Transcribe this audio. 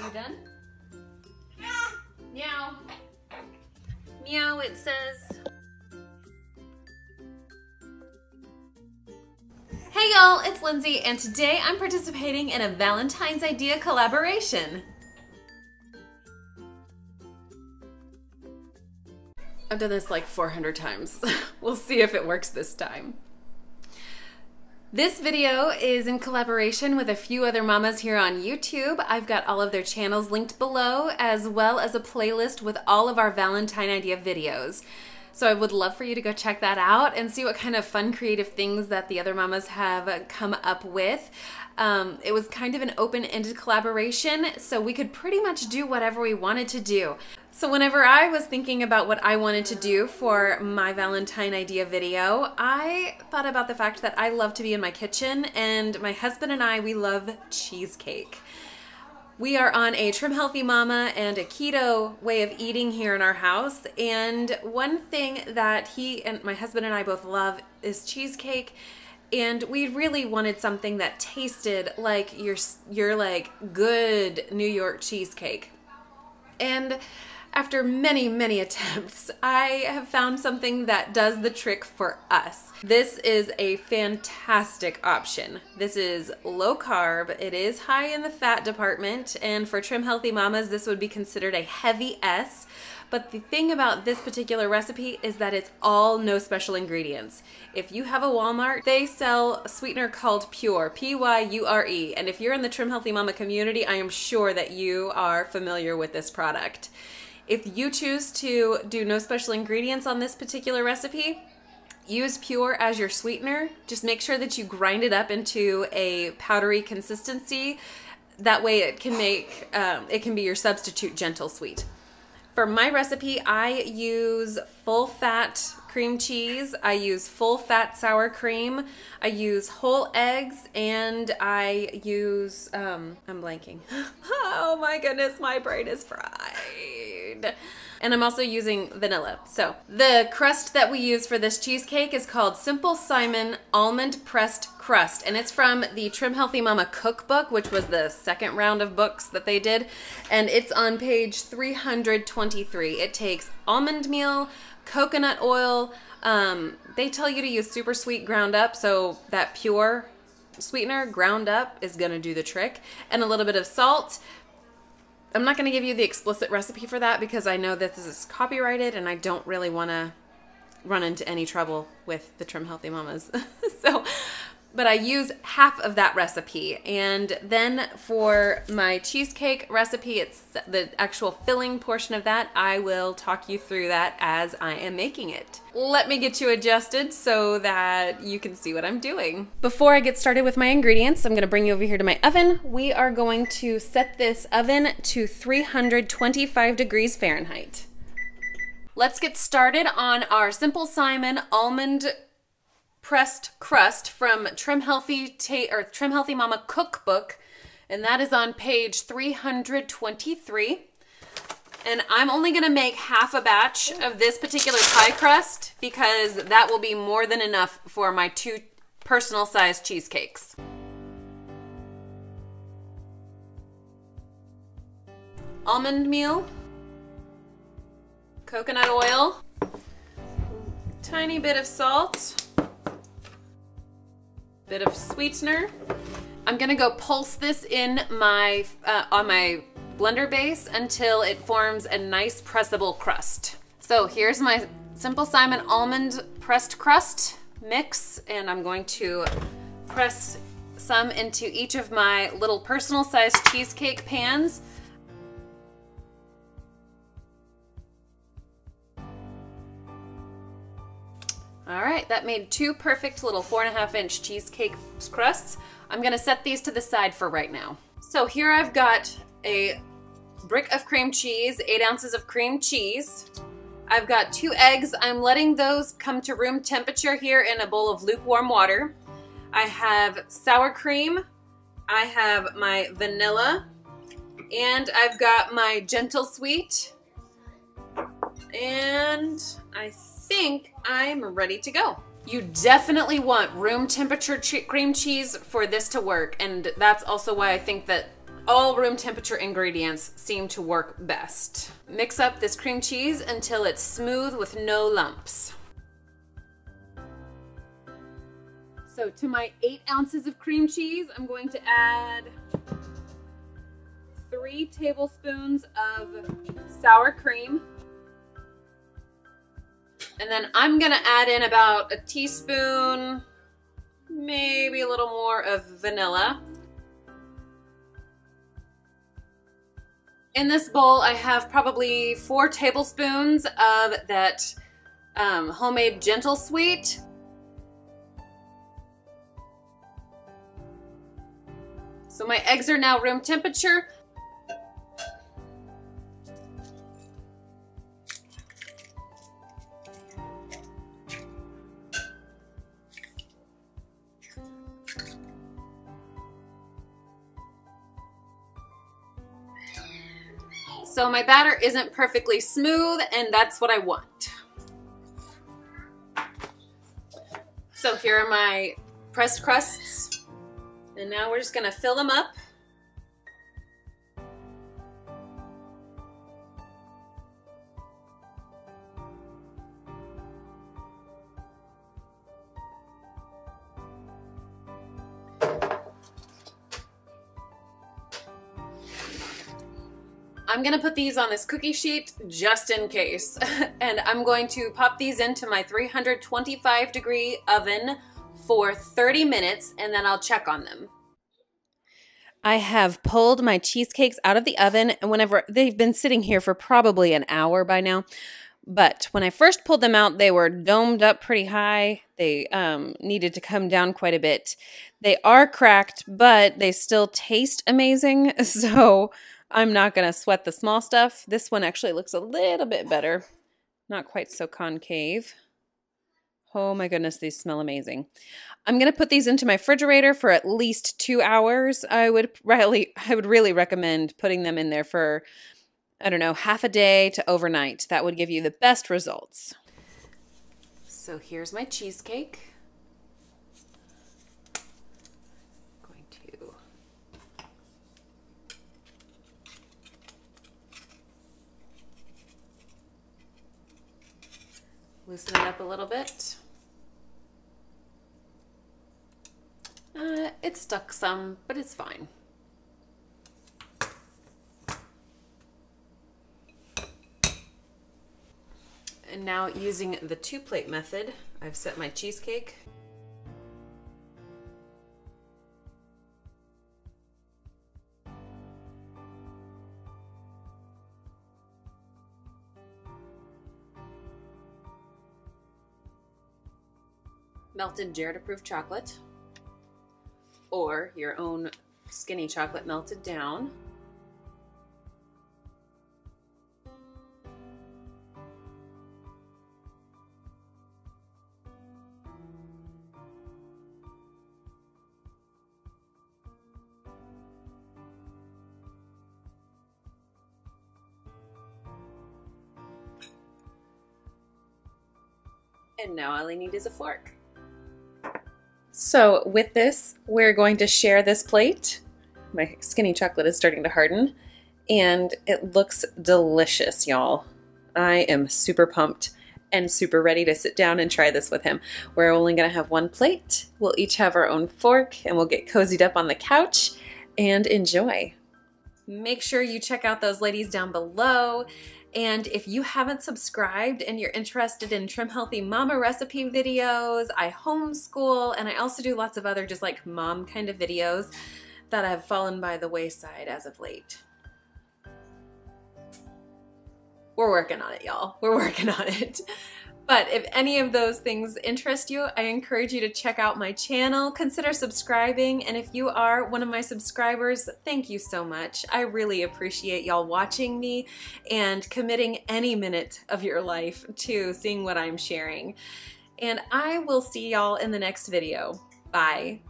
You done? Meow. Meow, it says. Hey y'all, it's Lindsay, and today I'm participating in a Valentine's Idea collaboration. I've done this like 400 times. We'll see if it works this time. This video is in collaboration with a few other mamas here on YouTube. I've got all of their channels linked below, as well as a playlist with all of our Valentine Idea videos. So I would love for you to go check that out and see what kind of fun, creative things that the other mamas have come up with. It was kind of an open-ended collaboration, so we could pretty much do whatever we wanted to do. So whenever I was thinking about what I wanted to do for my Valentine Idea video, I thought about the fact that I love to be in my kitchen, and my husband and I, we love cheesecake. We are on a Trim Healthy Mama and a keto way of eating here in our house, and one thing that he and my husband and I both love is cheesecake, and we really wanted something that tasted like your like good New York cheesecake. And after many, many attempts, I have found something that does the trick for us. This is a fantastic option. This is low carb, it is high in the fat department, and for Trim Healthy Mamas, this would be considered a heavy S. But the thing about this particular recipe is that it's all no special ingredients. If you have a Walmart, they sell a sweetener called Pure, P-Y-U-R-E, and if you're in the Trim Healthy Mama community, I am sure that you are familiar with this product. If you choose to do no special ingredients on this particular recipe, use Pure as your sweetener. Just make sure that you grind it up into a powdery consistency. That way it can make, it can be your substitute gentle sweet. For my recipe, I use full fat cream cheese, I use full fat sour cream, I use whole eggs, and I use, I'm blanking. Oh my goodness, my brain is fried. And I'm also using vanilla. So the crust that we use for this cheesecake is called Simple Simon Almond Pressed Crust, and it's from the Trim Healthy Mama Cookbook, which was the second round of books that they did, and it's on page 323. It takes almond meal, coconut oil, they tell you to use super sweet ground up, so that Pure sweetener ground up is gonna do the trick, and a little bit of salt. I'm not going to give you the explicit recipe for that because I know that this is copyrighted and I don't really want to run into any trouble with the Trim Healthy Mamas. But I use half of that recipe, and then for my cheesecake recipe, it's the actual filling portion of that. I will talk you through that as I am making it. Let me get you adjusted so that you can see what I'm doing. Before I get started with my ingredients, I'm gonna bring you over here to my oven. We are going to set this oven to 325 degrees Fahrenheit. Let's get started on our Simple Simon Almond Pressed Crust from Trim Healthy Mama Cookbook, and that is on page 323. And I'm only gonna make half a batch of this particular pie crust because that will be more than enough for my 2 personal sized cheesecakes. Almond meal, coconut oil, tiny bit of salt, bit of sweetener. I'm gonna go pulse this in my on my blender base until it forms a nice pressable crust. So here's my Simple Simon Almond Pressed Crust mix, and I'm going to press some into each of my little personal sized cheesecake pans. All right, that made 2 perfect little 4.5-inch cheesecake crusts. I'm gonna set these to the side for right now. So here I've got a brick of cream cheese, 8 ounces of cream cheese. I've got 2 eggs. I'm letting those come to room temperature here in a bowl of lukewarm water. I have sour cream, I have my vanilla, and I've got my gentle sweet, and I think I'm ready to go. You definitely want room temperature cream cheese for this to work, and that's also why I think that all room temperature ingredients seem to work best. Mix up this cream cheese until it's smooth with no lumps. So to my 8 ounces of cream cheese, I'm going to add 3 tablespoons of sour cream. And then I'm gonna add in about a teaspoon, maybe a little more of vanilla. In this bowl, I have probably 4 tablespoons of that homemade gentle sweet. So my eggs are now room temperature. So my batter isn't perfectly smooth, and that's what I want. So here are my pressed crusts, and now we're just gonna fill them up. I'm gonna put these on this cookie sheet just in case. And I'm going to pop these into my 325-degree oven for 30 minutes, and then I'll check on them. I have pulled my cheesecakes out of the oven, and whenever they've been sitting here for probably an hour by now. But when I first pulled them out, they were domed up pretty high. They needed to come down quite a bit. They are cracked, but they still taste amazing. So I'm not going to sweat the small stuff. This one actually looks a little bit better. Not quite so concave. Oh my goodness, these smell amazing. I'm going to put these into my refrigerator for at least 2 hours. I would really recommend putting them in there for, I don't know, half a day to overnight. That would give you the best results. So here's my cheesecake. Loosen it up a little bit. It stuck some, but it's fine. And now using the 2-plate method, I've set my cheesecake. Melted Jared-approved chocolate, or your own skinny chocolate melted down. And now all I need is a fork. So with this, we're going to share this plate. My skinny chocolate is starting to harden, and it looks delicious, y'all. I am super pumped and super ready to sit down and try this with him. We're only gonna have 1 plate. We'll each have our own fork, and we'll get cozied up on the couch and enjoy. Make sure you check out those ladies down below. And if you haven't subscribed and you're interested in Trim Healthy Mama recipe videos, I homeschool, and I also do lots of other just like mom kind of videos that have fallen by the wayside as of late. We're working on it, y'all. We're working on it. But if any of those things interest you, I encourage you to check out my channel, consider subscribing, and if you are one of my subscribers, thank you so much. I really appreciate y'all watching me and committing any minute of your life to seeing what I'm sharing. And I will see y'all in the next video. Bye.